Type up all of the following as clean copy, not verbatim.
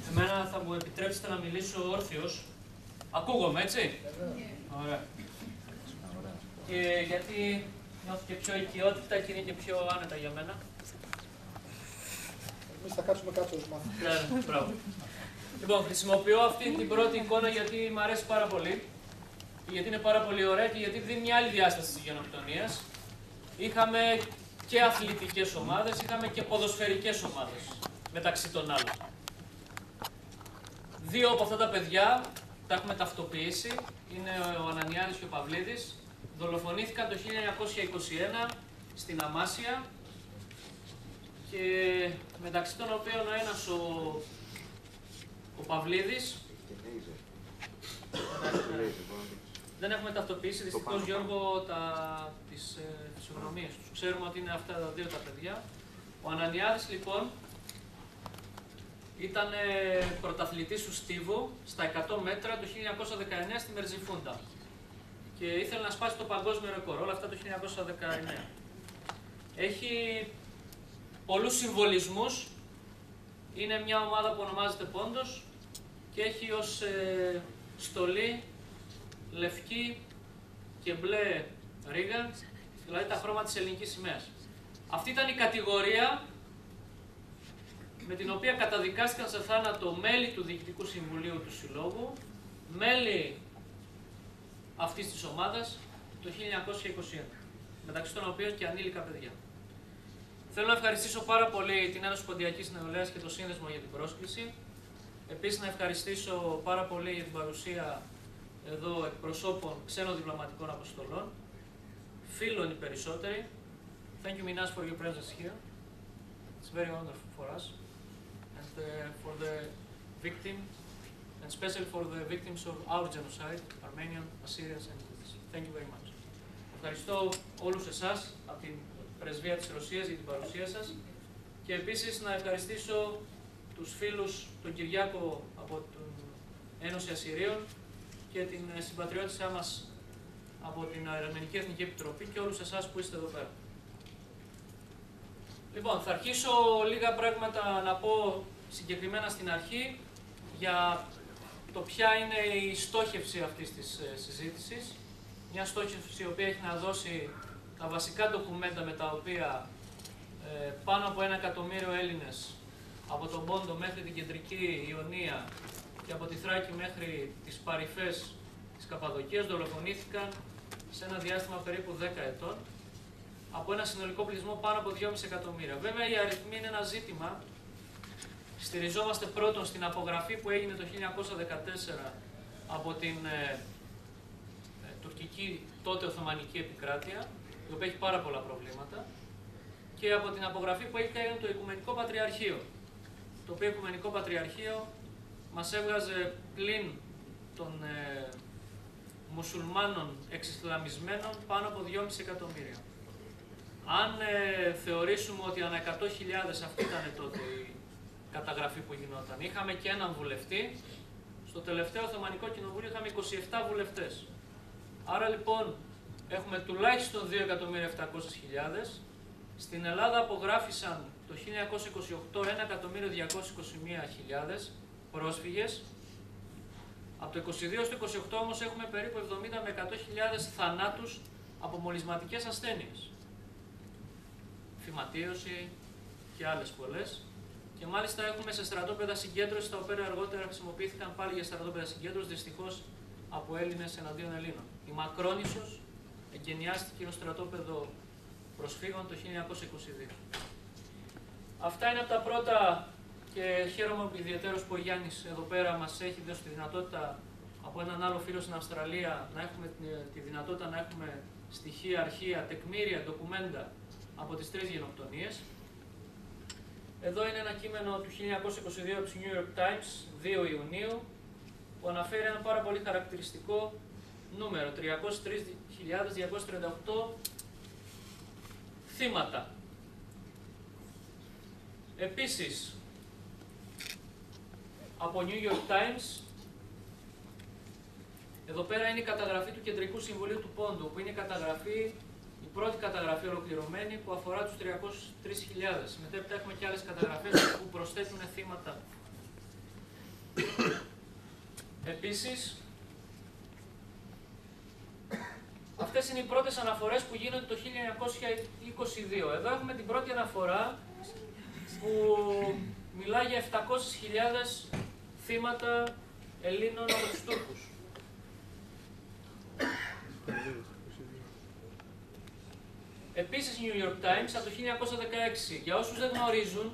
Εμένα θα μου επιτρέψετε να μιλήσω όρθιος. Ακούγομαι, έτσι? Ωραία. Και γιατί νιώθω και πιο οικειότητα και είναι και πιο άνετα για μένα. Εμείς θα κάτσουμε κάτω ως μάθημα. Ναι, μπράβο. Λοιπόν, χρησιμοποιώ αυτή την πρώτη εικόνα γιατί μου αρέσει πάρα πολύ. Γιατί είναι πάρα πολύ ωραία και γιατί δίνει μια άλλη διάσταση της γενοκτονίας. Είχαμε και αθλητικές ομάδες, είχαμε και ποδοσφαιρικές ομάδες, μεταξύ των άλλων. Δύο από αυτά τα παιδιά τα έχουμε ταυτοποιήσει, είναι ο Ανανιάδης και ο Παυλίδης. Δολοφονήθηκαν το 1921 στην Αμάσια και μεταξύ των οποίων ο ένας ο Παυλίδης. Δεν έχουμε ταυτοποιήσει δυστυχώς, Γιώργο, τις φυσιογνωμίες τους. Ξέρουμε ότι είναι αυτά τα δύο τα παιδιά. Ο Ανανιάδης, λοιπόν, ήταν πρωταθλητής του στίβου στα 100 μέτρα το 1919 στη Μερζιφούντα. Και ήθελε να σπάσει το παγκόσμιο ρεκόρ, όλα αυτά το 1919. Έχει πολλούς συμβολισμούς. Είναι μια ομάδα που ονομάζεται Πόντος και έχει ως στολή λευκή και μπλε ρίγα, δηλαδή τα χρώματα της ελληνικής σημαίας. Αυτή ήταν η κατηγορία με την οποία καταδικάστηκαν σε θάνατο μέλη του Διοικητικού Συμβουλίου του Συλλόγου, μέλη αυτής της ομάδας το 1921, μεταξύ των οποίων και ανήλικα παιδιά. Θέλω να ευχαριστήσω πάρα πολύ την Ένωση Ποντιακής Νεολαίας και το Σύνδεσμο για την πρόσκληση. Επίσης να ευχαριστήσω πάρα πολύ για την παρουσία εδώ εκπροσώπων ξένων διπλωματικών αποστολών, φίλων οι περισσότεροι. Thank you, Minas, for your presence here. It's very wonderful for us and for the victim, and especially for the victims of our genocide, Armenian, Assyrians and Greeks. Thank you very much. Ευχαριστώ όλους εσάς από την Πρεσβεία της Ρωσίας για την παρουσία σας και επίσης να ευχαριστήσω τους φίλους, τον Κυριάκο από την Ένωση Ασσυρίων και την συμπατριώτησά μας από την Αρμενική Εθνική Επιτροπή και όλους εσάς που είστε εδώ πέρα. Λοιπόν, θα αρχίσω λίγα πράγματα να πω συγκεκριμένα στην αρχή για το ποια είναι η στόχευση αυτής της συζήτησης. Μια στόχευση η οποία έχει να δώσει τα βασικά ντοκουμέντα με τα οποία πάνω από 1 εκατομμύριο Έλληνες από τον Πόντο μέχρι την Κεντρική Ιωνία και από τη Θράκη μέχρι τις παρυφές της Καπαδοκίας δολοφονήθηκαν σε ένα διάστημα περίπου 10 ετών από ένα συνολικό πληθυσμό πάνω από 2,5 εκατομμύρια. Βέβαια οι αριθμοί είναι ένα ζήτημα. Στηριζόμαστε πρώτον στην απογραφή που έγινε το 1914 από την τουρκική τότε Οθωμανική επικράτεια, η οποία έχει πάρα πολλά προβλήματα, και από την απογραφή που έγινε το Οικουμενικό Πατριαρχείο, το οποίο Οικουμενικό Πατριαρχείο μας έβγαζε πλην των μουσουλμάνων εξισλαμισμένων πάνω από 2,5 εκατομμύρια. Αν θεωρήσουμε ότι ανά 100.000 αυτή ήταν τότε η καταγραφή που γινόταν, είχαμε και έναν βουλευτή, στο τελευταίο Οθωμανικό Κοινοβούλιο είχαμε 27 βουλευτές. Άρα λοιπόν έχουμε τουλάχιστον 2.700.000. Στην Ελλάδα απογράφησαν το 1928 1.221.000 πρόσφυγες. Από το 22 στο 28 όμως έχουμε περίπου 70 με 100.000 θανάτους από μολυσματικές ασθένειες. Φυματίωση και άλλες πολλές. Και μάλιστα έχουμε σε στρατόπεδα συγκέντρωσης, τα οποία αργότερα χρησιμοποιήθηκαν πάλι για στρατόπεδα συγκέντρωσης, δυστυχώς από Έλληνες εναντίον Ελλήνων. Η Μακρόνισσος εγκαινιάστηκε ως στρατόπεδο προσφύγων το 1922. Αυτά είναι από τα πρώτα και χαίρομαι ιδιαίτερως που ο Γιάννης εδώ πέρα μας έχει δώσει τη δυνατότητα από έναν άλλο φίλο στην Αυστραλία να έχουμε τη δυνατότητα να έχουμε στοιχεία, αρχεία, τεκμήρια, ντοκουμέντα από τις 3 γενοκτονίες. Εδώ είναι ένα κείμενο του 1922 από το New York Times, 2 Ιουνίου, που αναφέρει ένα πάρα πολύ χαρακτηριστικό νούμερο, 303.238 θύματα. Επίσης, από New York Times, εδώ πέρα είναι η καταγραφή του Κεντρικού Συμβουλίου του Πόντου, που είναι η πρώτη καταγραφή ολοκληρωμένη που αφορά τους 303.000. Μετέπειτα έχουμε και άλλες καταγραφές που προσθέτουν θύματα Επίσης, αυτές είναι οι πρώτες αναφορές που γίνονται το 1922. Εδώ έχουμε την πρώτη αναφορά που μιλάει για 700.000 θύματα Ελλήνων από τους Τούρκους. Επίσης, New York Times από το 1916. Για όσους δεν γνωρίζουν,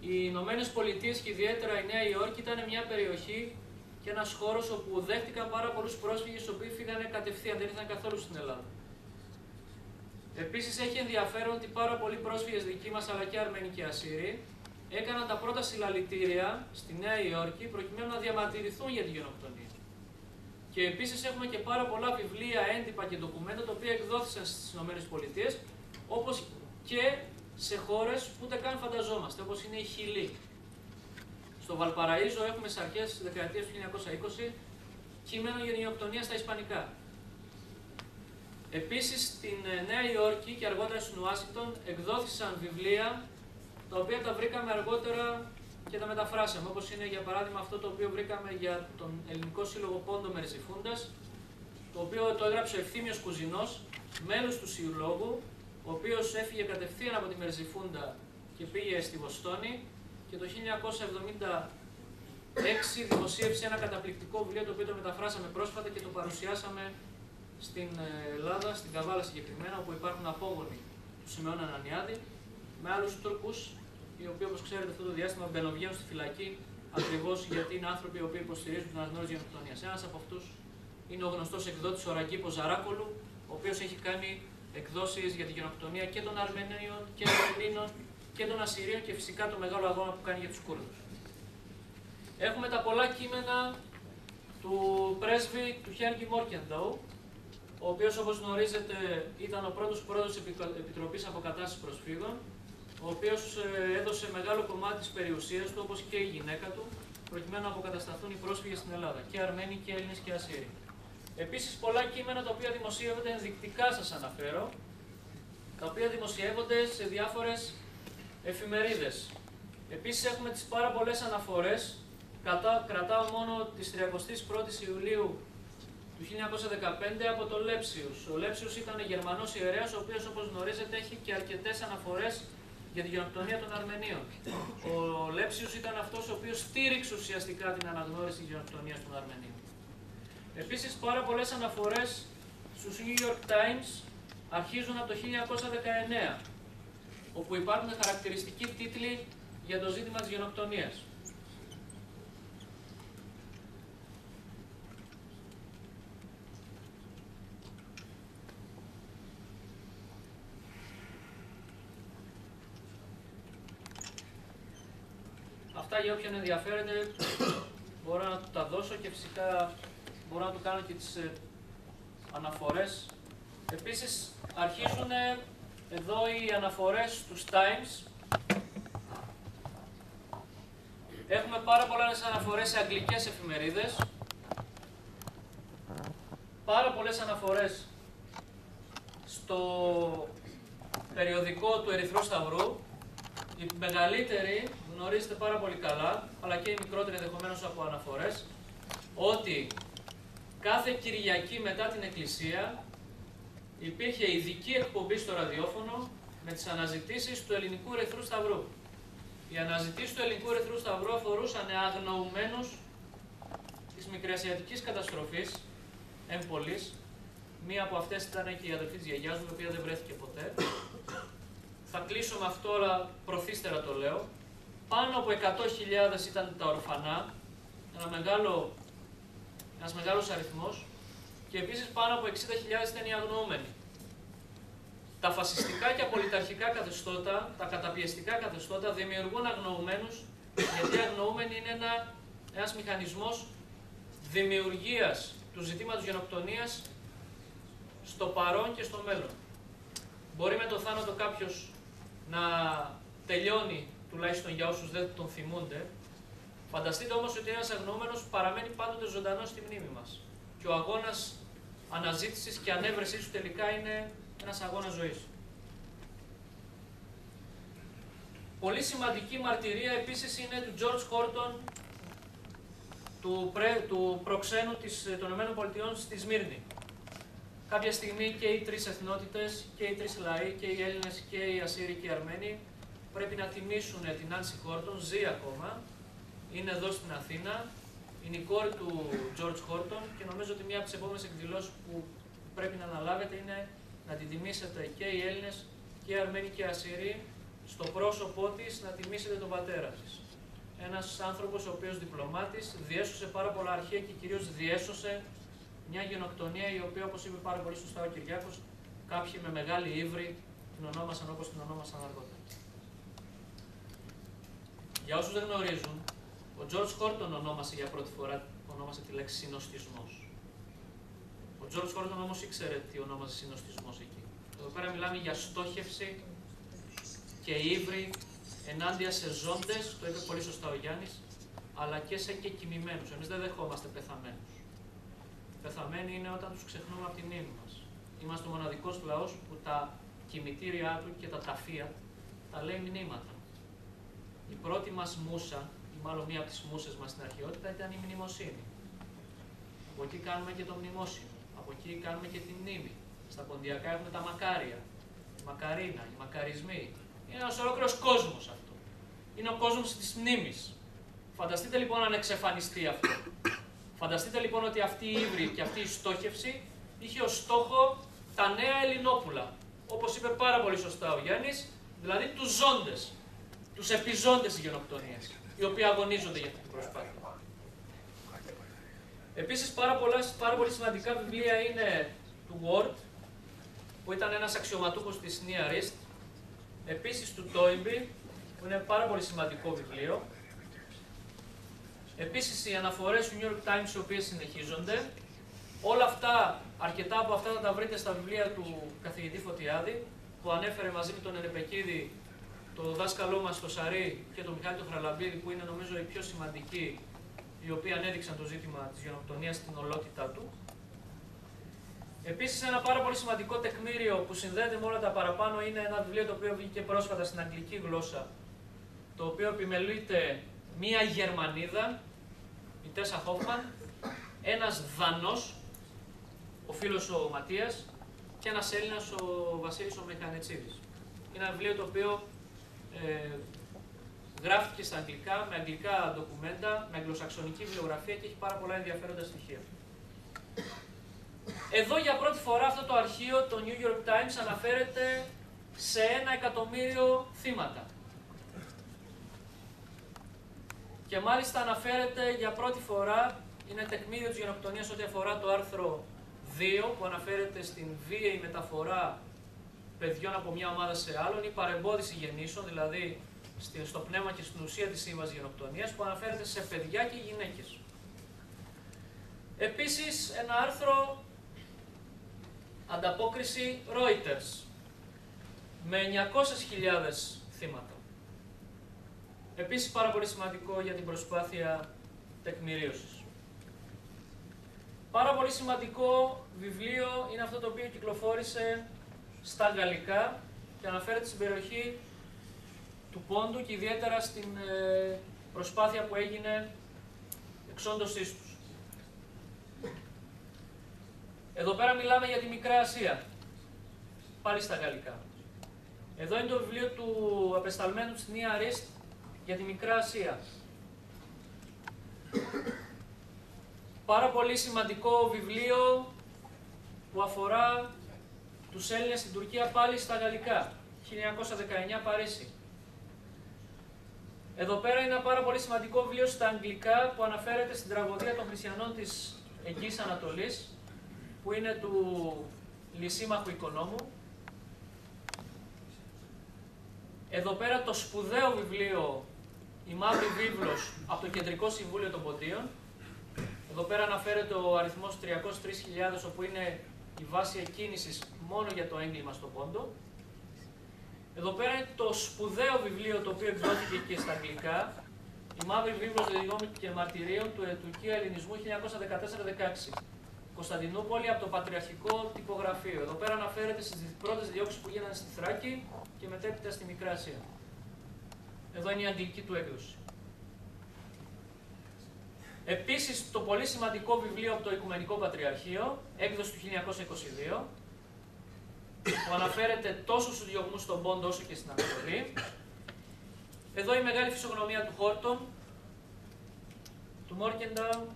οι Ηνωμένες Πολιτείες και ιδιαίτερα η Νέα Υόρκη ήταν μια περιοχή και ένας χώρος όπου δέχτηκαν πάρα πολλούς πρόσφυγες οι οποίοι φύγανε κατευθείαν, δεν ήρθαν καθόλου στην Ελλάδα. Επίσης, έχει ενδιαφέρον ότι πάρα πολλοί πρόσφυγες δικοί μας, αλλά και Αρμένοι και Ασσύριοι, έκαναν τα πρώτα συλλαλητήρια στη Νέα Υόρκη προκειμένου να διαμαρτυρηθούν για τη γενοκτονία. Και επίσης έχουμε και πάρα πολλά βιβλία, έντυπα και ντοκουμέντα τα οποία εκδόθησαν στις ΗΠΑ, όπως και σε χώρες που ούτε καν φανταζόμαστε, όπως είναι η Χιλή. Στο Βαλπαραΐζο έχουμε στις αρχές της δεκαετίας του 1920 κείμενο για την γενοκτονία στα ισπανικά. Επίσης στην Νέα Υόρκη και αργότερα στην Ουάσιγκτον εκδόθησαν βιβλία τα οποία τα βρήκαμε αργότερα και τα μεταφράσαμε, όπως είναι για παράδειγμα αυτό το οποίο βρήκαμε για τον Ελληνικό Σύλλογο Πόντο Μερζιφούντας, το οποίο το έγραψε ο Ευθύμιος Κουζινός, μέλος του Συλλόγου, ο οποίος έφυγε κατευθείαν από τη Μερζιφούντα και πήγε στη Βοστόνη και το 1976 δημοσίευσε ένα καταπληκτικό βιβλίο το οποίο το μεταφράσαμε πρόσφατα και το παρουσιάσαμε στην Ελλάδα, στην Καβάλα συγκεκριμένα, όπου υπάρχουν απόγονοι του Σιμεών Ανανιάδη με άλλους Τούρκους, οι οποίοι, όπως ξέρετε, αυτό το διάστημα μπαινοβγαίνουν στη φυλακή ακριβώς γιατί είναι άνθρωποι οι οποίοι υποστηρίζουν την αναγνώριση γενοκτονίας. Ένας από αυτούς είναι ο γνωστός εκδότης ο Ραγκίπος Ζαράκολου, ο οποίος έχει κάνει εκδόσεις για τη γενοκτονία και των Αρμενίων και των Ελλήνων και των Ασσυρίων και φυσικά το μεγάλο αγώνα που κάνει για τους Κούρδους. Έχουμε τα πολλά κείμενα του πρέσβη του Χένρι Μόρκεντοου, ο οποίος, όπως γνωρίζετε, ήταν ο πρώτος πρόεδρος της Επιτροπής Αποκατάστασης Προσφύγων, ο οποίος έδωσε μεγάλο κομμάτι της περιουσίας του, όπως και η γυναίκα του, προκειμένου να αποκατασταθούν οι πρόσφυγες στην Ελλάδα, και Αρμένοι και Έλληνες και Ασσύριοι. Επίσης, πολλά κείμενα τα οποία δημοσιεύονται ενδεικτικά, σας αναφέρω, τα οποία δημοσιεύονται σε διάφορες εφημερίδες. Επίσης, έχουμε τις πάρα πολλές αναφορές. Κρατάω μόνο τις 31ης Ιουλίου του 1915 από τον Λέψιους. Ο Λέψιους ήταν Γερμανός ιερέας, ο οποίος, όπως γνωρίζετε, έχει και αρκετές αναφορές για τη γενοκτονία των Αρμενίων. Ο Λέψιους ήταν αυτός ο οποίος στήριξε ουσιαστικά την αναγνώριση της γενοκτονίας των Αρμενίων. Επίσης, πάρα πολλές αναφορές στους New York Times αρχίζουν από το 1919, όπου υπάρχουν χαρακτηριστικοί τίτλοι για το ζήτημα της γενοκτονίας. Αυτά για όποιον ενδιαφέρεται μπορώ να του τα δώσω και φυσικά μπορώ να του κάνω και τις αναφορές. Επίσης αρχίζουν εδώ οι αναφορές στους Times. Έχουμε πάρα πολλές αναφορές σε αγγλικές εφημερίδες. Πάρα πολλές αναφορές στο περιοδικό του Ερυθρού Σταυρού. Η μεγαλύτερη γνωρίζετε πάρα πολύ καλά, αλλά και η μικρότερη ενδεχομένως από αναφορές, ότι κάθε Κυριακή μετά την Εκκλησία υπήρχε ειδική εκπομπή στο ραδιόφωνο με τις αναζητήσεις του Ελληνικού Ερυθρού Σταυρού. Οι αναζητήσεις του Ελληνικού Ερυθρού Σταυρού αφορούσαν αγνοουμένους της Μικρασιατικής καταστροφής έμπολης. Μία από αυτές ήταν και η αδελφή της γιαγιάς μου, η οποία δεν βρέθηκε ποτέ. Θα κλείσω με αυτό, αλλά προθύστερα το λέω. Πάνω από 100.000 ήταν τα ορφανά, ένας μεγάλος αριθμός, και επίσης πάνω από 60.000 ήταν οι αγνοούμενοι. Τα φασιστικά και απολυταρχικά καθεστώτα, τα καταπιεστικά καθεστώτα δημιουργούν αγνοουμένους, γιατί αγνοούμενοι είναι ένας μηχανισμός δημιουργίας του ζητήματος γενοκτονίας στο παρόν και στο μέλλον. Μπορεί με το θάνατο κάποιος να τελειώνει, τουλάχιστον για όσους δεν τον θυμούνται. Φανταστείτε όμως ότι ένας αγνοούμενος παραμένει πάντοτε ζωντανός στη μνήμη μας. Και ο αγώνας αναζήτησης και ανέβρεσής του τελικά είναι ένας αγώνας ζωής. Πολύ σημαντική μαρτυρία επίσης είναι του George Horton, του προξένου των ΗΠΑ στη Σμύρνη. Κάποια στιγμή και οι τρεις εθνότητες, και οι τρεις λαοί, και οι Έλληνες, και οι Ασσύριοι και οι Αρμένοι πρέπει να τιμήσουν την Νάνση Χόρτον, ζει ακόμα, είναι εδώ στην Αθήνα, είναι η κόρη του George Χόρτον και νομίζω ότι μία από τις επόμενες εκδηλώσεις που πρέπει να αναλάβετε είναι να την τιμήσετε και οι Έλληνες, και οι Αρμένοι και οι Ασσύριοι, στο πρόσωπό της να τιμήσετε τον πατέρα της. Ένας άνθρωπος ο οποίος διπλωμάτης διέσωσε πάρα πολλά αρχεία και κυρίως διέσωσε μια γενοκτονία η οποία, όπως είπε πάρα πολύ σωστά ο Κυριάκος, κάποιοι με μεγάλη ύβρη την ονόμασαν όπως την ονόμασαν αργότερα. Για όσους δεν γνωρίζουν, ο George Χόρτον ονόμασε για πρώτη φορά τη λέξη συνοστισμός. Ο George Χόρτον όμως ήξερε τι ονόμασε συνοστισμός εκεί. Εδώ πέρα μιλάμε για στόχευση και ύβρι ενάντια σε ζώντες, το είπε πολύ σωστά ο Γιάννης, αλλά και σε κεκοιμημένους. Εμείς δεν δεχόμαστε πεθαμένους. Πεθαμένοι είναι όταν τους ξεχνούμε από τη μνήμη μας. Είμαστε ο μοναδικός λαός που τα κημητήριά του και τα ταφεία τα λέει μνήματα. Η πρώτη μας μούσα, ή μάλλον μία από τις μούσες μας στην αρχαιότητα, ήταν η μνημοσύνη. Από εκεί κάνουμε και το μνημόσυνο. Από εκεί κάνουμε και τη μνήμη. Στα ποντιακά έχουμε τα μακάρια, η μακαρίνα, οι μακαρισμοί. Είναι ένας ολόκληρος κόσμος αυτό. Είναι ο κόσμος της μνήμης. Φανταστείτε λοιπόν αν εξαφανιστεί αυτό. Φανταστείτε λοιπόν ότι αυτή η ύβρη και αυτή η στόχευση είχε ως στόχο τα νέα Ελληνόπουλα. Όπως είπε πάρα πολύ σωστά ο Γιάννης, δηλαδή τους ζώντες, τους επιζώντες της γενοκτονίας, οι οποίοι αγωνίζονται για αυτή την προσπάθεια. Επίσης πάρα πολύ σημαντικά βιβλία είναι του Ward, που ήταν ένας αξιωματούχος της Near East, επίσης του Toynbee, που είναι πάρα πολύ σημαντικό βιβλίο. Επίσης οι αναφορές του New York Times, οι οποίες συνεχίζονται. Όλα αυτά, αρκετά από αυτά θα τα βρείτε στα βιβλία του καθηγητή Φωτιάδη, που ανέφερε μαζί με τον Ερεπεκίδη, το δάσκαλό μας το Σαρή και τον Μιχάλη τον Χραλαμπίδη, που είναι νομίζω οι πιο σημαντικοί, οι οποίοι ανέδειξαν το ζήτημα της γενοκτονίας στην ολότητά του. Επίσης, ένα πάρα πολύ σημαντικό τεκμήριο που συνδέεται με όλα τα παραπάνω είναι ένα βιβλίο το οποίο βγήκε πρόσφατα στην αγγλική γλώσσα, το οποίο επιμελείται μία Γερμανίδα, η Τέσσα Χόφμαν, ένας Δανός, ο φίλος ο Ματίας, και ένας Έλληνας, ο Βασίλης ο Μεχανετσίδης. Είναι ένα βιβλίο το οποίο γράφτηκε στα αγγλικά, με αγγλικά ντοκουμέντα, με αγγλοσαξονική βιβλιογραφία και έχει πάρα πολλά ενδιαφέροντα στοιχεία. Εδώ για πρώτη φορά αυτό το αρχείο, το New York Times, αναφέρεται σε 1 εκατομμύριο θύματα. Και μάλιστα αναφέρεται για πρώτη φορά, είναι τεκμήριο της γενοκτονίας ό,τι αφορά το άρθρο 2, που αναφέρεται στην βίαιη μεταφορά παιδιών από μια ομάδα σε άλλον ή παρεμπόδιση γεννήσεων, δηλαδή στο πνεύμα και στην ουσία της σύμβασης γενοκτονίας, που αναφέρεται σε παιδιά και γυναίκες. Επίσης, ένα άρθρο ανταπόκριση Reuters, με 900.000 θύματα. Επίσης, πάρα πολύ σημαντικό για την προσπάθεια τεκμηρίωσης. Πάρα πολύ σημαντικό βιβλίο είναι αυτό το οποίο κυκλοφόρησε στα γαλλικά και αναφέρεται στην περιοχή του Πόντου και ιδιαίτερα στην προσπάθεια που έγινε εξόντωσής τους. Εδώ πέρα μιλάμε για τη Μικρά Ασία, πάλι στα γαλλικά. Εδώ είναι το βιβλίο του απεσταλμένου της Near East για τη Μικρά Ασία. Πάρα πολύ σημαντικό βιβλίο που αφορά τους Έλληνες στην Τουρκία, πάλι στα γαλλικά, 1919 Παρίσι. Εδώ πέρα είναι ένα πάρα πολύ σημαντικό βιβλίο στα αγγλικά που αναφέρεται στην τραγωδία των χριστιανών της Εγγύης Ανατολής, που είναι του Λυσίμαχου Οικονόμου. Εδώ πέρα το σπουδαίο βιβλίο «Η Μαύρη Βίβλος» από το Κεντρικό Συμβούλιο των Ποντίων. Εδώ πέρα αναφέρεται ο αριθμός 303.000, όπου είναι η βάση εκκίνησης μόνο για το έγκλημα στο Πόντο. Εδώ πέρα είναι το σπουδαίο βιβλίο το οποίο εκδόθηκε και στα αγγλικά, «Η Μαύρη Βίβλος Δεδειγμών και Μαρτυρίων του Τουρκία Ελληνισμού 1914-16». Κωνσταντινούπολη, από το Πατριαρχικό Τυπογραφείο. Εδώ πέρα αναφέρεται στις πρώτες διώξεις που γίνανε στη Θράκη και μετέπειτα στη Μικρά Ασία. Εδώ είναι η αγγλική του έκδοση. Επίσης, το πολύ σημαντικό βιβλίο από το Οικουμενικό Πατριαρχείο, έκδοση του 1922, που αναφέρεται τόσο στους διωγμούς στον Πόντο όσο και στην Ανατολή. Εδώ η μεγάλη φυσιογνωμία του Χόρτον, του Μόρκεντάου.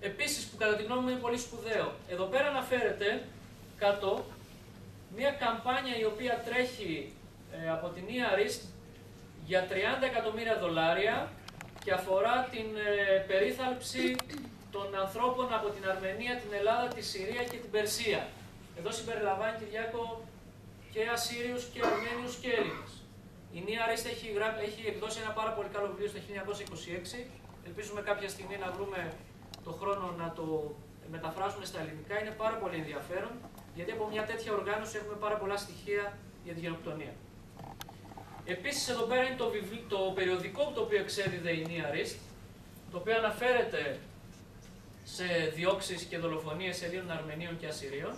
Επίσης, που κατά τη γνώμη μου είναι πολύ σπουδαίο, εδώ πέρα αναφέρεται κάτω μια καμπάνια η οποία τρέχει από την EARIST για $30 εκατομμύρια και αφορά την περίθαλψη των ανθρώπων από την Αρμενία, την Ελλάδα, τη Συρία και την Περσία. Εδώ συμπεριλαμβάνει, Κυριάκο, και Ασσύριους και Αρμένιους και Έλληνες. Η EARIST έχει εκδώσει ένα πάρα πολύ καλό βιβλίο στο 1926. Ελπίζουμε κάποια στιγμή να βρούμε το χρόνο να το μεταφράσουμε στα ελληνικά. Είναι πάρα πολύ ενδιαφέρον, γιατί από μια τέτοια οργάνωση έχουμε πάρα πολλά στοιχεία για τη γενοκτονία. Επίσης, εδώ πέρα είναι το περιοδικό το οποίο εξέδιδε η EARIST, το οποίο αναφέρεται σε διώξεις και δολοφονίες Ελλήνων, Αρμενίων και Ασσυρίων.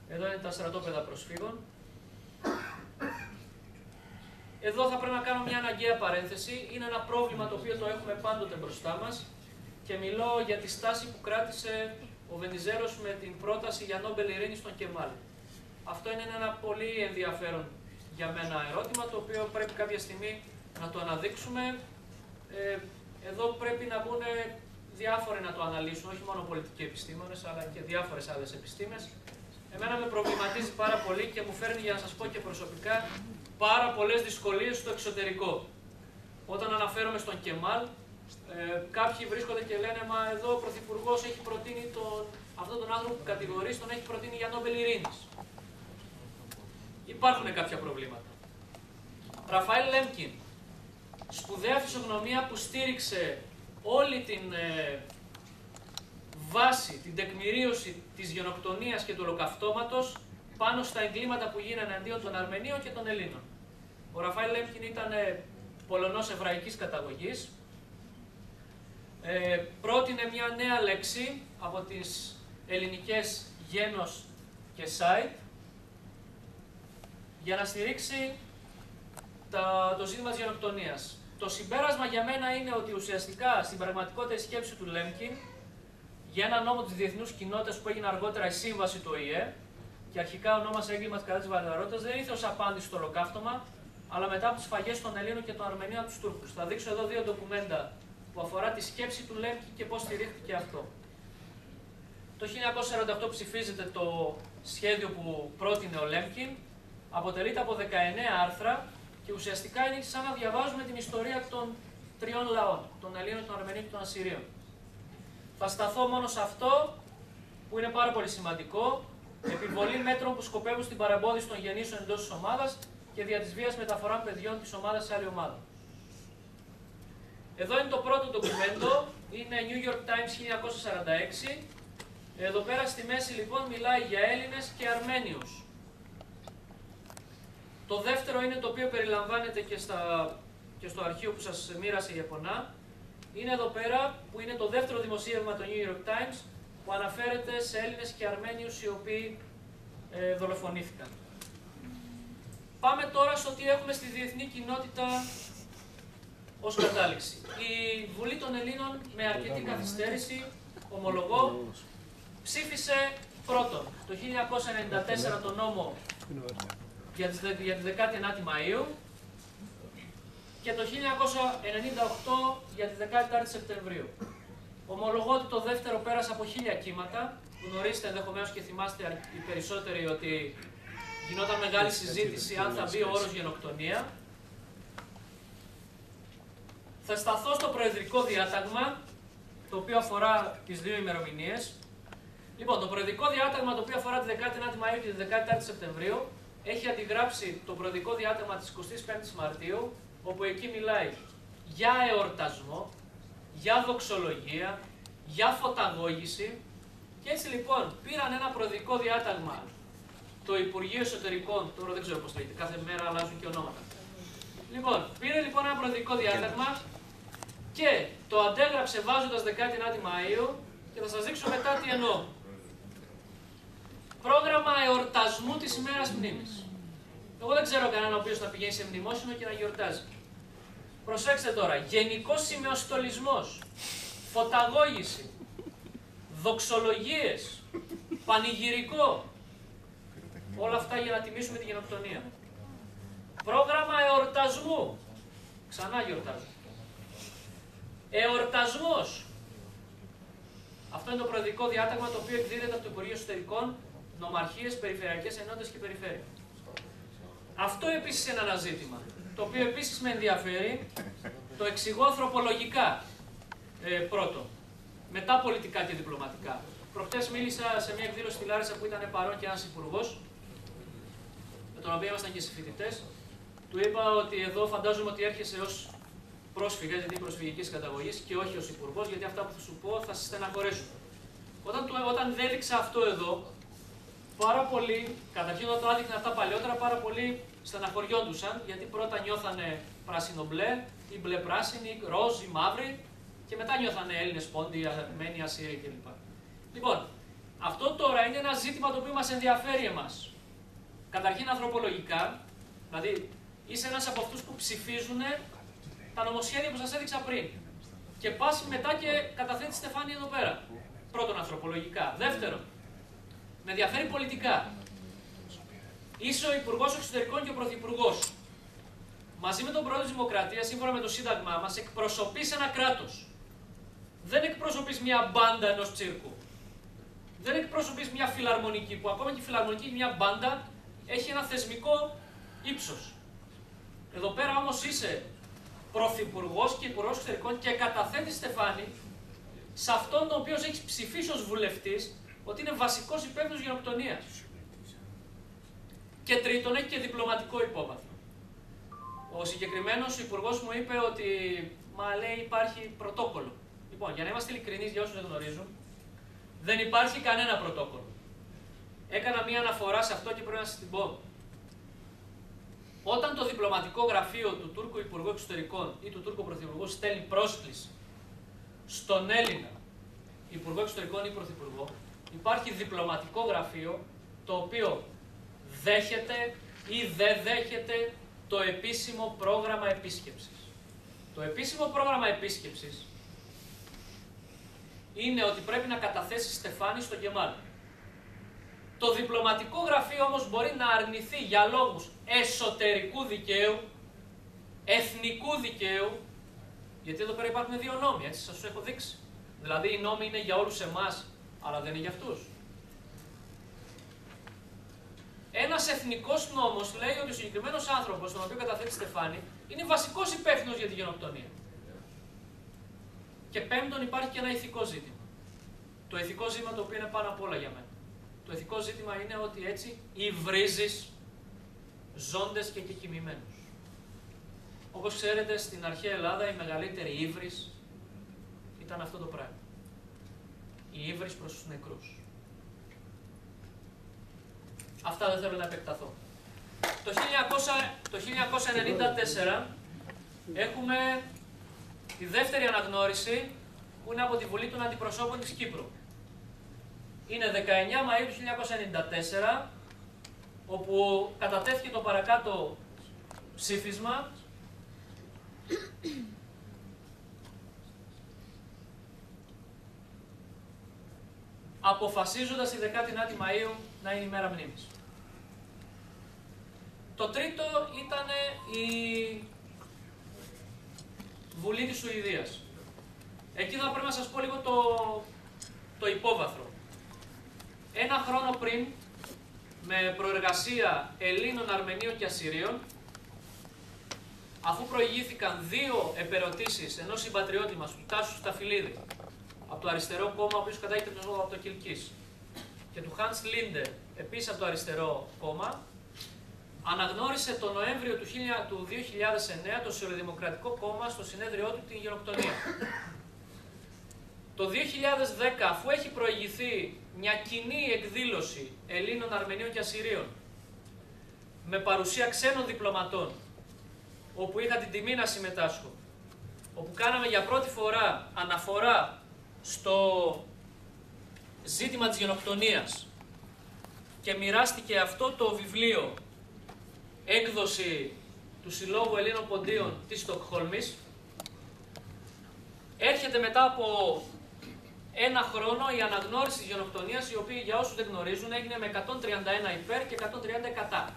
Εδώ είναι τα στρατόπεδα προσφύγων. Εδώ θα πρέπει να κάνω μια αναγκαία παρένθεση. Είναι ένα πρόβλημα το οποίο το έχουμε πάντοτε μπροστά μας και μιλώ για τη στάση που κράτησε ο Βενιζέλος με την πρόταση για Νόμπελ Ειρήνης στον Κεμάλ. Αυτό είναι ένα πολύ ενδιαφέρον για μένα ερώτημα, το οποίο πρέπει κάποια στιγμή να το αναδείξουμε. Εδώ πρέπει να μπουν διάφοροι να το αναλύσουν, όχι μόνο πολιτικοί επιστήμονες, αλλά και διάφορες άλλες επιστήμες. Εμένα με προβληματίζει πάρα πολύ και μου φέρνει, για να σας πω και προσωπικά, πάρα πολλές δυσκολίες στο εξωτερικό. Όταν αναφέρομαι στον Κεμάλ, κάποιοι βρίσκονται και λένε, μα εδώ ο Πρωθυπουργός έχει προτείνει αυτόν τον άνθρωπο που κατηγορείς, τον έχει προτείνει για Νόμπελ Ειρήνης. Υπάρχουν κάποια προβλήματα. Ραφαήλ Λέμκιν, σπουδαία φυσιογνωμία που στήριξε όλη την βάση, την τεκμηρίωση της γενοκτονίας και του ολοκαυτώματος πάνω στα εγκλήματα που γίνανε εναντίον των Αρμενίων και των Ελλήνων. Ο Ραφαήλ Λέμκιν ήταν Πολωνός εβραϊκής καταγωγής. Πρότεινε μια νέα λέξη από τις ελληνικές γένος και site για να στηρίξει το ζήτημα της γενοκτονίας. Το συμπέρασμα για μένα είναι ότι ουσιαστικά στην πραγματικότητα η σκέψη του Λέμκιν για ένα νόμο της διεθνούς κοινότητας που έγινε αργότερα η σύμβαση του ΟΗΕ και αρχικά ονόμασε έγκλημα κατά της βαρβαρότητας, δεν ήρθε ως απάντηση στο ολοκαύτωμα, αλλά μετά από τις σφαγές των Ελλήνων και των Αρμενίων από τους Τούρκους. Θα δείξω εδώ δύο ντοκουμέντα που αφορά τη σκέψη του Λέμκιν και πώς στηρίχθηκε αυτό. Το 1948 ψηφίζεται το σχέδιο που πρότεινε ο Λέμκιν, αποτελείται από 19 άρθρα και ουσιαστικά είναι σαν να διαβάζουμε την ιστορία των τριών λαών, των Ελλήνων, των Αρμενίων και των Ασσυρίων. Θα σταθώ μόνο σε αυτό που είναι πάρα πολύ σημαντικό, επιβολή μέτρων που σκοπεύουν στην παρεμπόδιση των γεννήσεων εντός της ομάδας και δια της βίας μεταφορά παιδιών της ομάδας σε άλλη ομάδα. Εδώ είναι το πρώτο ντοκουμέντο, είναι New York Times 1946. Εδώ πέρα στη μέση λοιπόν μιλάει για Έλληνες και Αρμένιους. Το δεύτερο είναι το οποίο περιλαμβάνεται και στο αρχείο που σας μοίρασε η Επωνά. Είναι εδώ πέρα που είναι το δεύτερο δημοσίευμα του New York Times που αναφέρεται σε Έλληνες και Αρμένιους οι οποίοι δολοφονήθηκαν. Πάμε τώρα στο τι έχουμε στη διεθνή κοινότητα ως κατάληξη. Η Βουλή των Ελλήνων με αρκετή καθυστέρηση, ομολογώ, ψήφισε πρώτον το 1994 το νόμο για τη 19η Μαΐου και το 1998 για τη 14η Σεπτεμβρίου. Ομολογώ ότι το δεύτερο πέρασε από 1000 κύματα. Γνωρίζετε ενδεχομένως και θυμάστε οι περισσότεροι ότι γινόταν μεγάλη συζήτηση αν θα μπει ο όρος γενοκτονία. Θα σταθώ στο προεδρικό διάταγμα, το οποίο αφορά τις δύο ημερομηνίες. Λοιπόν, το προεδρικό διάταγμα το οποίο αφορά τη 19η Μαΐου και τη 14η Σεπτεμβρίου έχει αντιγράψει το προεδρικό διάταγμα της 25ης Μαρτίου, όπου εκεί μιλάει για εορτασμό, για δοξολογία, για φωταγώγηση. Και έτσι λοιπόν πήραν ένα προεδρικό διάταγμα το Υπουργείο Εσωτερικών, τώρα δεν ξέρω πώς λέγεται, κάθε μέρα αλλάζουν και ονόματα. Λοιπόν, πήρε λοιπόν ένα προεδρικό διάταγμα και το αντέγραψε βάζοντας 19η Μαΐου και θα σας δείξω μετά τι εννοώ. Πρόγραμμα εορτασμού της ημέρας μνήμης. Εγώ δεν ξέρω κανέναν ο οποίος να πηγαίνει σε μνημόσυνο και να γιορτάζει. Προσέξτε τώρα, γενικός σημεοστολισμός, φωταγώγηση, δοξολογίες, πανηγυρικό, όλα αυτά για να τιμήσουμε τη γενοκτονία. Πρόγραμμα εορτασμού, ξανά γιορτάζουμε. Εορτασμός. Αυτό είναι το προεδρικό διάταγμα το οποίο εκδίδεται από το Υπουργείο Εσωτερικών, νομαρχίες, περιφερειακές ενότητες και περιφέρεια. Αυτό επίσης είναι ένα ζήτημα, το οποίο επίσης με ενδιαφέρει. Το εξηγώ ανθρωπολογικά πρώτο, μετά πολιτικά και διπλωματικά. Προχτές μίλησα σε μια εκδήλωση στη Λάρισα που ήταν παρόν και ένας υπουργός, με τον οποίο ήμασταν και συμφοιτητές. Του είπα ότι εδώ φαντάζομαι ότι έρχεσαι ως πρόσφυγας, γιατί είναι προσφυγικής καταγωγής, και όχι ως υπουργός, γιατί αυτά που θα σου πω θα σε στεναχωρέσουν. Όταν έδειξα αυτό εδώ, πάρα πολλοί, καταρχήν όταν το άδειχνα αυτά παλαιότερα, πάρα πολλοί στεναχωριόντουσαν, γιατί πρώτα νιώθανε πράσινο-μπλε, ή μπλε-πράσινη, ροζ ή μαύρη, και μετά νιώθανε Έλληνες πόντοι, Αρμένοι, Ασσύριοι κλπ. Λοιπόν, αυτό τώρα είναι ένα ζήτημα το οποίο μας ενδιαφέρει εμάς. Καταρχήν ανθρωπολογικά, δηλαδή είσαι ένας από αυτούς που ψηφίζουν τα νομοσχέδια που σας έδειξα πριν. Και πας μετά και καταθέτεις στεφάνι εδώ πέρα. Πρώτον, ανθρωπολογικά. Δεύτερον, με ενδιαφέρει πολιτικά. Είσαι ο Υπουργός Εξωτερικών και ο Πρωθυπουργός. Μαζί με τον Πρόεδρο της Δημοκρατίας, σύμφωνα με το Σύνταγμά μας, εκπροσωπείς ένα κράτος. Δεν εκπροσωπείς μια μπάντα ενός τσίρκου. Δεν εκπροσωπείς μια φιλαρμονική, που ακόμα και η φιλαρμονική, μια μπάντα, έχει ένα θεσμικό ύψος. Εδώ πέρα όμως είσαι Πρωθυπουργός και Υπουργός Εξωτερικών και καταθέτεις στεφάνι σε αυτόν τον οποίο έχεις ψηφίσει ως βουλευτής ότι είναι βασικός υπεύθυνος γενοκτονίας. Και τρίτον, έχει και διπλωματικό υπόβαθρο. Ο συγκεκριμένος υπουργός μου είπε ότι, μα λέει, υπάρχει πρωτόκολλο. Λοιπόν, για να είμαστε ειλικρινείς για όσους δεν γνωρίζουν, δεν υπάρχει κανένα πρωτόκολλο. Έκανα μία αναφορά σε αυτό και πρέπει να σας την πω. Όταν το διπλωματικό γραφείο του Τούρκου Υπουργού Εξωτερικών ή του Τούρκου Πρωθυπουργού στέλνει πρόσκληση στον Έλληνα Υπουργό Εξωτερικών ή Πρωθυπουργό, υπάρχει διπλωματικό γραφείο το οποίο δέχεται ή δεν δέχεται το επίσημο πρόγραμμα επίσκεψης. Το επίσημο πρόγραμμα επίσκεψης είναι ότι πρέπει να καταθέσει στεφάνι στο Κεμάλ. Το διπλωματικό γραφείο όμως μπορεί να αρνηθεί για λόγους εσωτερικού δικαίου, εθνικού δικαίου, γιατί εδώ πέρα υπάρχουν δύο νόμοι, έτσι σας τους έχω δείξει. Δηλαδή οι νόμοι είναι για όλους εμάς, αλλά δεν είναι για αυτούς. Ένας εθνικός νόμος λέει ότι ο συγκεκριμένος άνθρωπος, τον οποίο καταθέτει στεφάνι, είναι βασικός υπεύθυνος για τη γενοκτονία. Και πέμπτον, υπάρχει και ένα ηθικό ζήτημα. Το ηθικό ζήτημα το οποίο είναι πάνω απ' όλα για μένα. Το ηθικό ζήτημα είναι ότι έτσι υβρίζεις ζώντες και κεκοιμημένους. Όπως ξέρετε, στην αρχαία Ελλάδα η μεγαλύτερη ύβρις ήταν αυτό το πράγμα. Η ύβρις προς τους νεκρούς. Αυτά δεν θέλω να επεκταθώ. Το 1994 έχουμε τη δεύτερη αναγνώριση που είναι από τη Βουλή των Αντιπροσώπων της Κύπρου. Είναι 19 Μαΐου του 1994, όπου κατατέθηκε το παρακάτω ψήφισμα αποφασίζοντας τη 19η Μαΐου να είναι η μέρα μνήμης. Το τρίτο ήταν η Βουλή της Σουηδίας. Εκεί θα πρέπει να σας πω λίγο το υπόβαθρο. Ένα χρόνο πριν, με προεργασία Ελλήνων, Αρμενίων και Ασσυρίων, αφού προηγήθηκαν δύο επερωτήσεις ενός συμπατριώτη μας, του Τάσου Σταφυλίδη, από το Αριστερό Κόμμα, ο οποίος κατάγεται από το Κιλκής, και του Hans Linder, επίσης από το Αριστερό Κόμμα, αναγνώρισε τον Νοέμβριο του 2009 το Σοσιαλδημοκρατικό Κόμμα στο συνέδριό του την γενοκτονία. Το 2010, αφού έχει προηγηθεί μια κοινή εκδήλωση Ελλήνων, Αρμενίων και Ασσυρίων με παρουσία ξένων διπλωματών, όπου είχα την τιμή να συμμετάσχω, όπου κάναμε για πρώτη φορά αναφορά στο ζήτημα της γενοκτονίας και μοιράστηκε αυτό το βιβλίο έκδοση του Συλλόγου Ελλήνων Ποντίων της Στοκχόλμης. Έρχεται μετά από ένα χρόνο η αναγνώριση της γενοκτονίας, η οποία για όσους δεν γνωρίζουν έγινε με 131 υπέρ και 130 κατά.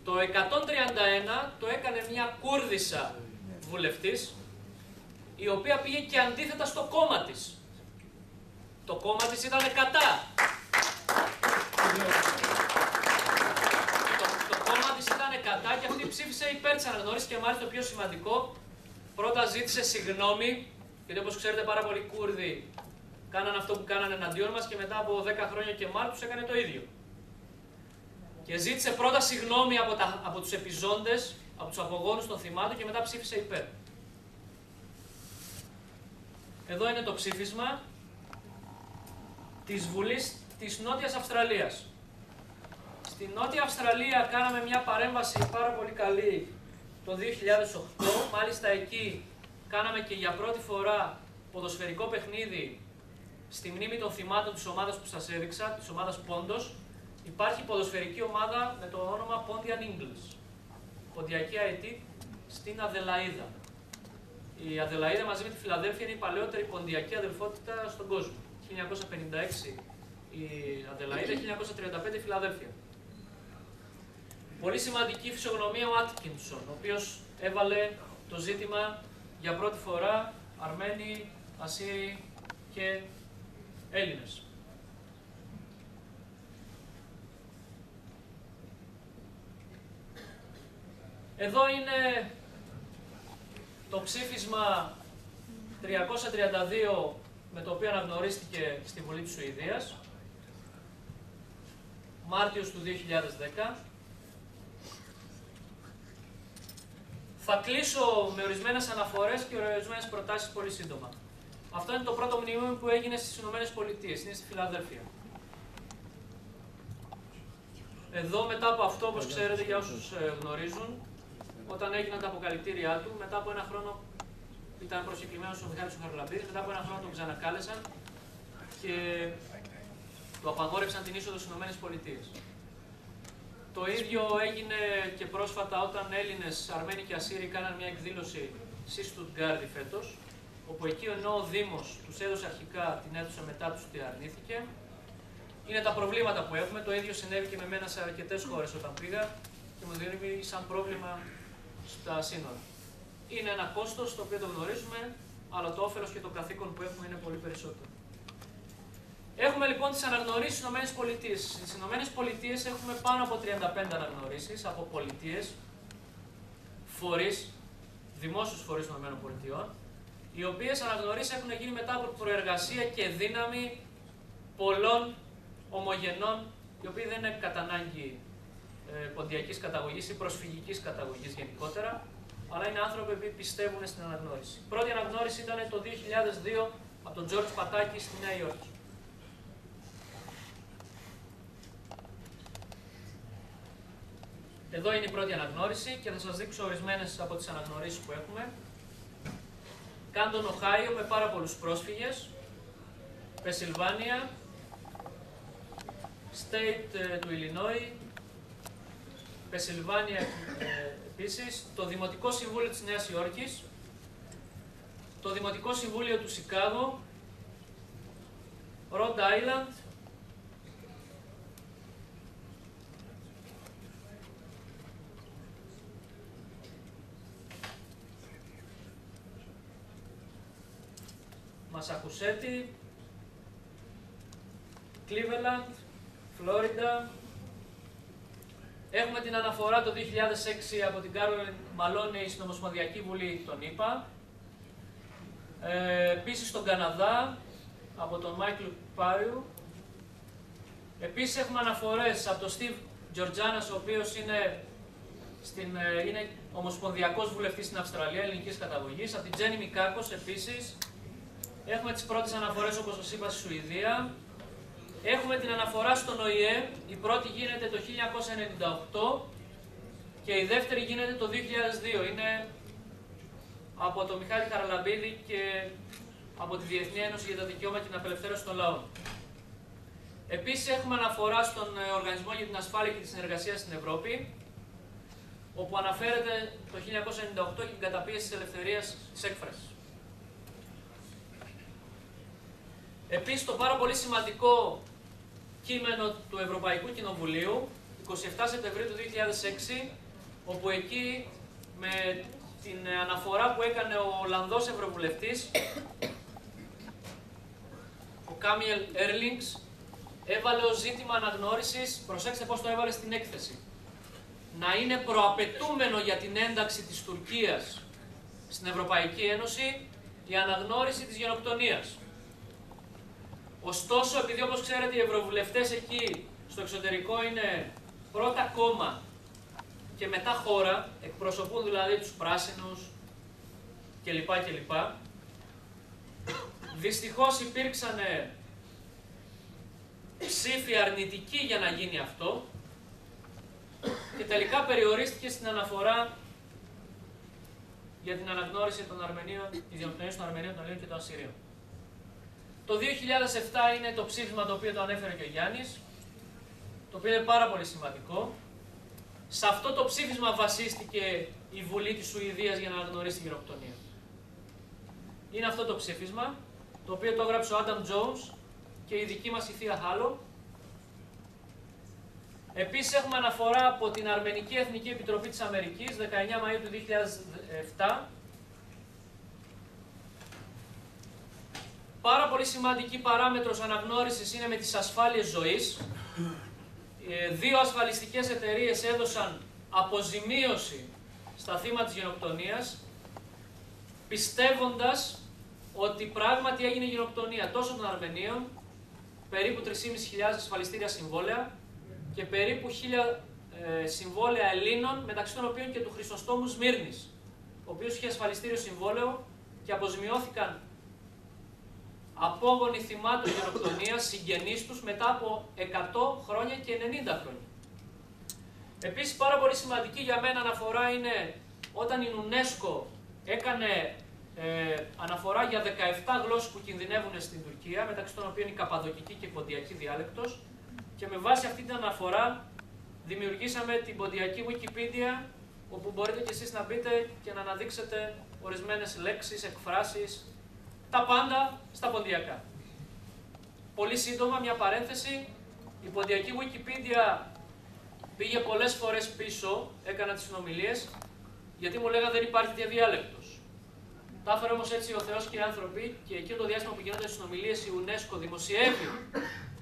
Το 131 το έκανε μια Κούρδισσα βουλευτής, η οποία πήγε και αντίθετα στο κόμμα της. Το κόμμα της ήταν κατά. Το κόμμα της ήταν κατά και αυτή ψήφισε υπέρ της αναγνώρισης και μάλιστα το πιο σημαντικό, πρώτα ζήτησε συγγνώμη, γιατί όπως ξέρετε πάρα πολλοί Κούρδοι κάνανε αυτό που κάνανε εναντίον μας και μετά από 10 χρόνια και μάλλον τους έκανε το ίδιο. Και ζήτησε πρώτα συγγνώμη από τους επιζώντες, από τους απογόνους των θυμάτων και μετά ψήφισε υπέρ. Εδώ είναι το ψήφισμα της Βουλής της Νότιας Αυστραλίας. Στη Νότια Αυστραλία κάναμε μια παρέμβαση πάρα πολύ καλή το 2008, μάλιστα εκεί κάναμε και για πρώτη φορά ποδοσφαιρικό παιχνίδι στη μνήμη των θυμάτων της ομάδας που σας έδειξα, της ομάδας Πόντος. Υπάρχει ποδοσφαιρική ομάδα με το όνομα Pontian Eagles, ποντιακή αετή στην Αδελαΐδα. Η Αδελαΐδα μαζί με τη Φιλαδέλφια είναι η παλαιότερη ποντιακή αδελφότητα στον κόσμο. 1956 η Αδελαΐδα, 1935 η Φιλαδέλφια. Πολύ σημαντική φυσιογνωμία ο Άτκινσον, ο οποίος έβαλε το ζήτημα για πρώτη φορά Αρμένοι, Ασσύριοι και Έλληνες. Εδώ είναι το ψήφισμα 332 με το οποίο αναγνωρίστηκε στη Βουλή της Σουηδίας, Μάρτιος του 2010. Θα κλείσω με ορισμένες αναφορές και ορισμένες προτάσεις πολύ σύντομα. Αυτό είναι το πρώτο μνημείο που έγινε στις Ηνωμένες Πολιτείες, είναι στη Φιλαδέλφια. Εδώ μετά από αυτό, όπως ξέρετε για όσους γνωρίζουν, όταν έγιναν τα αποκαλυπτήριά του, μετά από ένα χρόνο ήταν προσκεκλημένος ο Μιχάλης Χαραλαμπίδης, μετά από ένα χρόνο τον ξανακάλεσαν και του απαγόρευσαν την είσοδο στις Ηνωμένες Πολιτείες. Το ίδιο έγινε και πρόσφατα όταν Έλληνες, Αρμένοι και Ασσύριοι κάναν μια εκδήλωση στη Στουτγκάρδη φέτος, όπου εκεί ενώ ο Δήμος τους έδωσε αρχικά την αίθουσα, μετά τους τη αρνήθηκε. Είναι τα προβλήματα που έχουμε, το ίδιο συνέβη και με μένα σε αρκετές χώρες όταν πήγα και μου δημιουργεί σαν πρόβλημα στα σύνορα. Είναι ένα κόστος το οποίο το γνωρίζουμε, αλλά το όφελος και το καθήκον που έχουμε είναι πολύ περισσότερο. Έχουμε λοιπόν τις αναγνωρίσεις στις ΗΠΑ. Στις ΗΠΑ έχουμε πάνω από 35 αναγνωρίσεις από πολιτείες, φορείς, δημόσιους φορείς των ΗΠΑ, οι οποίες αναγνωρίσεις έχουν γίνει μετά από προεργασία και δύναμη πολλών ομογενών, οι οποίοι δεν είναι κατά ανάγκη ποντιακής καταγωγής ή προσφυγικής καταγωγής γενικότερα, αλλά είναι άνθρωποι που πιστεύουν στην αναγνώριση. Η πρώτη αναγνώριση ήταν το 2002 από τον Τζόρτζ Πατάκη στη Νέα Υόρκη. Εδώ είναι η πρώτη αναγνώριση και θα σας δείξω ορισμένες από τις αναγνωρίσεις που έχουμε. Κάντον Οχάιο με πάρα πολλούς πρόσφυγες, Πενσιλβάνια, State του Ιλινόι, Πενσιλβάνια επίσης, το Δημοτικό Συμβούλιο της Νέας Υόρκης, το Δημοτικό Συμβούλιο του Σικάγο, Rhode Island, Μασαχουσέτη, Cleveland, Φλόριντα. Έχουμε την αναφορά το 2006 από την Κάρολιν Μαλόνεϊ στην Ομοσπονδιακή Βουλή των ΗΠΑ. Επίσης στον Καναδά από τον Μάικλ Πάριου. Επίσης έχουμε αναφορές από τον Στιβ Τζορτζάνας, ο οποίος είναι ομοσπονδιακός βουλευτής στην Αυστραλία, ελληνικής καταγωγής. Από την Τζένι Μικάκος επίσης. Έχουμε τις πρώτες αναφορές, όπως σας είπα, στη Σουηδία. Έχουμε την αναφορά στον ΟΗΕ, η πρώτη γίνεται το 1998 και η δεύτερη γίνεται το 2002. Είναι από τον Μιχάλη Χαραλαμπίδη και από τη Διεθνή Ένωση για τα Δικαιώματα και την Απελευθέρωση των Λαών. Επίσης έχουμε αναφορά στον Οργανισμό για την Ασφάλεια και τη Συνεργασία στην Ευρώπη, όπου αναφέρεται το 1998 και την καταπίεση της ελευθερίας της έκφρασης. Επίσης, το πάρα πολύ σημαντικό κείμενο του Ευρωπαϊκού Κοινοβουλίου, 27 Σεπτεμβρίου του 2006, όπου εκεί με την αναφορά που έκανε ο Ολλανδός Ευρωβουλευτής, ο Κάμιελ Έρλινγκς, έβαλε ως ζήτημα αναγνώρισης, προσέξτε πώς το έβαλε στην έκθεση, να είναι προαπαιτούμενο για την ένταξη της Τουρκίας στην Ευρωπαϊκή Ένωση η αναγνώριση της γενοκτονίας. Ωστόσο, επειδή όπως ξέρετε οι ευρωβουλευτές εκεί στο εξωτερικό είναι πρώτα κόμμα και μετά χώρα, εκπροσωπούν δηλαδή τους πράσινους κλπ. Δυστυχώς υπήρξαν ψήφοι αρνητικοί για να γίνει αυτό και τελικά περιορίστηκε στην αναφορά για την αναγνώριση των Αρμενίων, της γενοκτονίας των Αρμενίων, των Ελλήνων και των Ασσυρίων. Το 2007 είναι το ψήφισμα το οποίο το ανέφερε και ο Γιάννης, το οποίο είναι πάρα πολύ σημαντικό. Σε αυτό το ψήφισμα βασίστηκε η Βουλή της Σουηδίας για να αναγνωρίσει τη γενοκτονία. Είναι αυτό το ψήφισμα, το οποίο το έγραψε ο Άνταμ Τζόουνς και η δική μας η Θεία Χάλο. Επίσης έχουμε αναφορά από την Αρμενική Εθνική Επιτροπή της Αμερικής, 19 Μαΐου του 2007. Πάρα πολύ σημαντική παράμετρος αναγνώρισης είναι με τις ασφάλειες ζωής. Δύο ασφαλιστικές εταιρείες έδωσαν αποζημίωση στα θύματα της γενοκτονίας, πιστεύοντας ότι πράγματι έγινε γενοκτονία τόσο των Αρμενίων, περίπου 3.500 ασφαλιστήρια συμβόλαια και περίπου 1.000 συμβόλαια Ελλήνων, μεταξύ των οποίων και του Χρυσοστόμου Σμύρνης, ο οποίος είχε ασφαλιστήριο συμβόλαιο και αποζημιώθηκαν απόγονοι θυμάτων γενοκτονίας, συγγενείς τους, μετά από 100 χρόνια και 90 χρόνια. Επίσης, πάρα πολύ σημαντική για μένα αναφορά είναι όταν η UNESCO έκανε αναφορά για 17 γλώσσες που κινδυνεύουν στην Τουρκία, μεταξύ των οποίων η καπαδοκική και η ποντιακή διάλεκτος, και με βάση αυτή την αναφορά δημιουργήσαμε την ποντιακή Wikipedia, όπου μπορείτε και εσείς να μπείτε και να αναδείξετε ορισμένες λέξεις, εκφράσεις, τα πάντα στα ποντιακά. Πολύ σύντομα, μια παρένθεση, η ποντιακή Wikipedia πήγε πολλές φορές πίσω, έκανα τις συνομιλίες, γιατί μου λέγανε δεν υπάρχει τέτοια διάλεκτος. Τα έφερε όμως έτσι ο Θεός και οι άνθρωποι, και εκείνο το διάστημα που γίνονται συνομιλίες η UNESCO δημοσιεύει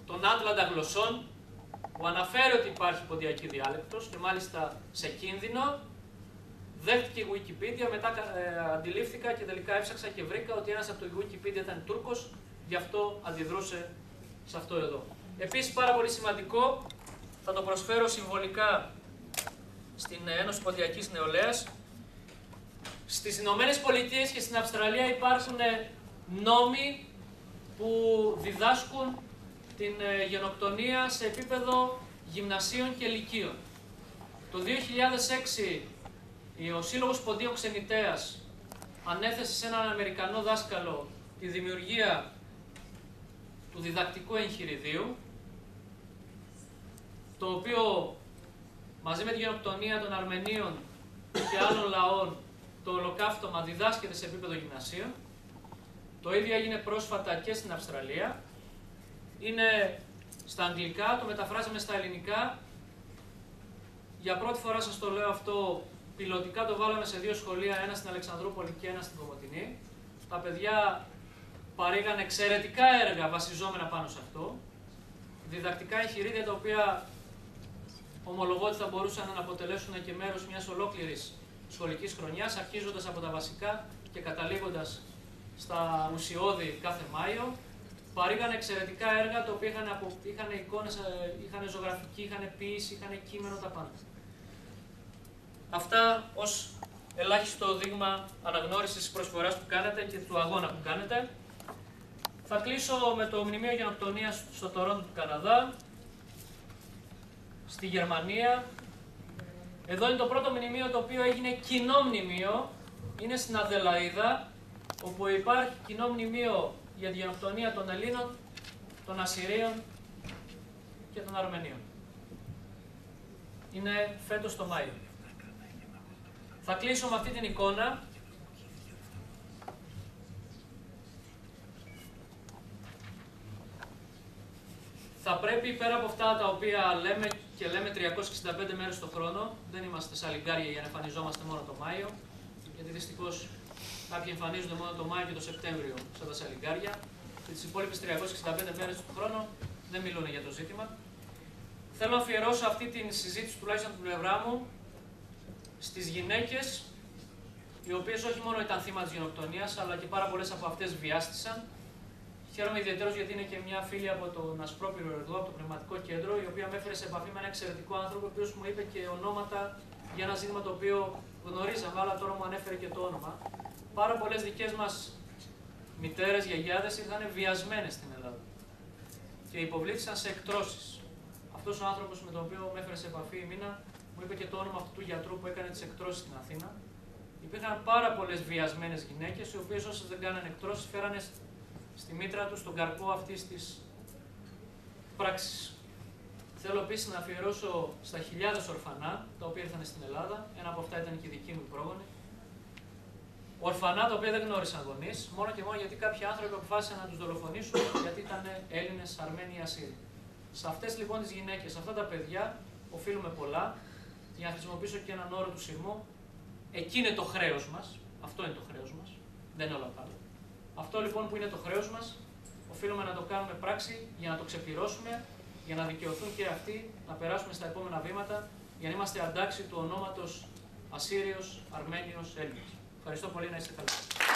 τον Άτλαντα γλωσσών, που αναφέρει ότι υπάρχει ποντιακή διάλεκτος και μάλιστα σε κίνδυνο. Δέχτηκε η Wikipedia, μετά αντιλήφθηκα και τελικά έψαξα και βρήκα ότι ένας από το Wikipedia ήταν Τούρκος, γι' αυτό αντιδρούσε σε αυτό εδώ. Επίσης, πάρα πολύ σημαντικό, θα το προσφέρω συμβολικά στην Ένωση Ποντιακής Νεολαίας. Στις Ηνωμένες Πολιτείες και στην Αυστραλία υπάρχουν νόμοι που διδάσκουν την γενοκτονία σε επίπεδο γυμνασίων και λυκείων. Το 2006 ο Σύλλογος Ποντίων Ξενιτέας ανέθεσε σε έναν Αμερικανό δάσκαλο τη δημιουργία του διδακτικού εγχειριδίου, το οποίο μαζί με τη γενοκτονία των Αρμενίων και άλλων λαών το ολοκαύτωμα διδάσκεται σε επίπεδο γυμνασίων. Το ίδιο έγινε πρόσφατα και στην Αυστραλία. Είναι στα αγγλικά, το μεταφράζαμε στα ελληνικά. Για πρώτη φορά σας το λέω αυτό, πιλωτικά το βάλαμε σε δύο σχολεία, ένα στην Αλεξανδρούπολη και ένα στην Κομοτηνή. Τα παιδιά παρήγαν εξαιρετικά έργα βασιζόμενα πάνω σε αυτό. Διδακτικά εγχειρίδια τα οποία ομολογώ ότι θα μπορούσαν να αποτελέσουν και μέρος μιας ολόκληρης σχολικής χρονιάς, αρχίζοντας από τα βασικά και καταλήγοντας στα ουσιώδη κάθε Μάιο. Παρήγαν εξαιρετικά έργα τα οποία είχαν εικόνες, είχαν ζωγραφική, είχαν ποίηση, είχαν κείμενο, τα πάντα. Αυτά ως ελάχιστο δείγμα αναγνώρισης της προσφοράς που κάνετε και του αγώνα που κάνετε. Θα κλείσω με το μνημείο γενοκτονίας στο Τορόντο του Καναδά, στη Γερμανία. Εδώ είναι το πρώτο μνημείο το οποίο έγινε κοινό μνημείο, είναι στην Αδελαΐδα, όπου υπάρχει κοινό μνημείο για τη γενοκτονία των Ελλήνων, των Ασσυρίων και των Αρμενίων. Είναι φέτος το Μάιο. Θα κλείσω με αυτή την εικόνα. Θα πρέπει πέρα από αυτά τα οποία λέμε και λέμε 365 μέρες το χρόνο, δεν είμαστε σαλιγκάρια για να εμφανιζόμαστε μόνο το Μάιο, γιατί δυστυχώς κάποιοι εμφανίζονται μόνο το Μάιο και το Σεπτέμβριο σαν τα σαλιγκάρια, και τις υπόλοιπες 365 μέρες του χρόνου δεν μιλούν για το ζήτημα. Θέλω να αφιερώσω αυτή τη συζήτηση, τουλάχιστον από την πλευρά μου, στις γυναίκες, οι οποίες όχι μόνο ήταν θύμα της γενοκτονίας, αλλά και πάρα πολλές από αυτές βιάστησαν. Χαίρομαι ιδιαίτερως γιατί είναι και μια φίλη από τον Ασπρόπυρο εδώ, από το Πνευματικό Κέντρο, η οποία με έφερε σε επαφή με ένα εξαιρετικό άνθρωπο, ο οποίος μου είπε και ονόματα για ένα ζήτημα το οποίο γνωρίζαμε, αλλά τώρα μου ανέφερε και το όνομα. Πάρα πολλές δικές μας μητέρες, γιαγιάδες ήρθαν βιασμένες στην Ελλάδα και υποβλήθησαν σε εκτρώσεις. Αυτός ο άνθρωπος με τον οποίο με έφερε σε επαφή η Μίνα μου είπε και το όνομα αυτού του γιατρού που έκανε τις εκτρώσεις στην Αθήνα. Υπήρχαν πάρα πολλές βιασμένες γυναίκες, οι οποίες όσες δεν κάνανε εκτρώσεις φέρανε στη μήτρα τους τον καρπό αυτής της πράξης. Θέλω επίσης να αφιερώσω στα χιλιάδες ορφανά τα οποία ήρθαν στην Ελλάδα. Ένα από αυτά ήταν και η δική μου πρόγονη. Ορφανά τα οποία δεν γνώρισαν γονείς, μόνο και μόνο γιατί κάποιοι άνθρωποι αποφάσισαν να τους δολοφονήσουν γιατί ήταν Έλληνες, Αρμένοι ή Ασσύριοι. Σε αυτές λοιπόν τις γυναίκες, σε αυτά τα παιδιά, οφείλουμε πολλά. Για να χρησιμοποιήσω και έναν όρο του Συρμού, εκεί είναι το χρέος μας. Αυτό είναι το χρέος μας. Δεν είναι όλα τα άλλα. Αυτό λοιπόν που είναι το χρέος μας, οφείλουμε να το κάνουμε πράξη για να το ξεπληρώσουμε, για να δικαιωθούν και αυτοί, να περάσουμε στα επόμενα βήματα, για να είμαστε αντάξιοι του ονόματος Ασσύριος, Αρμένιος, Έλληνας. Ευχαριστώ πολύ, να είστε καλά.